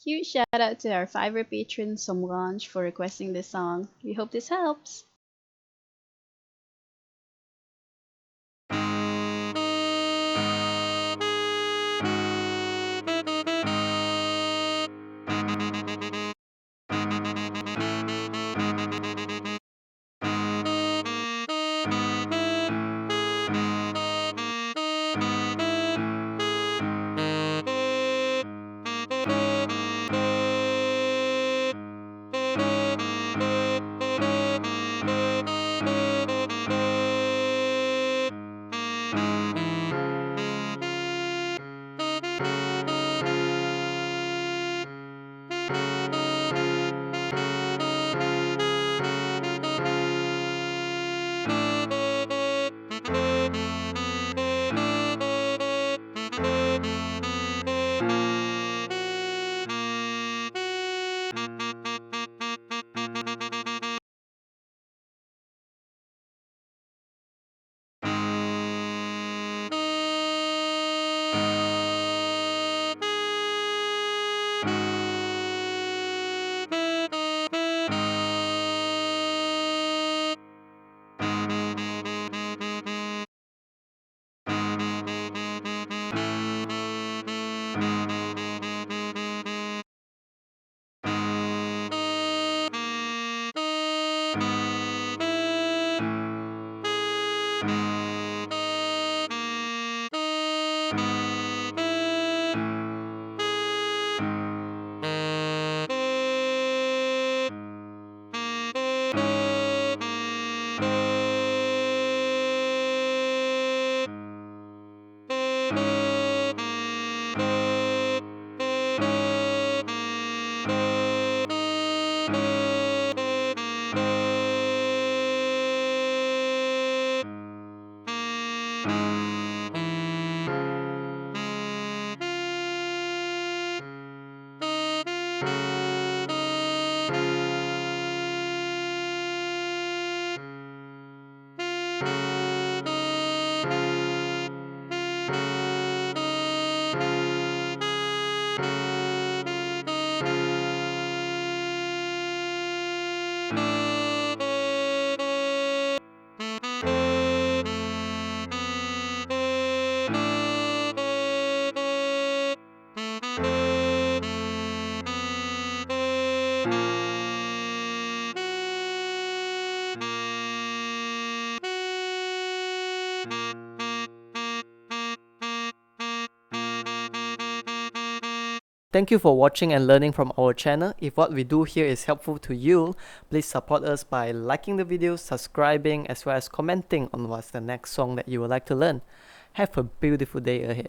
Huge shout out to our Fiverr patron Somrange for requesting this song. We hope this helps. Thank you for watching and learning from our channel. If what we do here is helpful to you, please support us by liking the video, subscribing, as well as commenting on what's the next song that you would like to learn. Have a beautiful day ahead.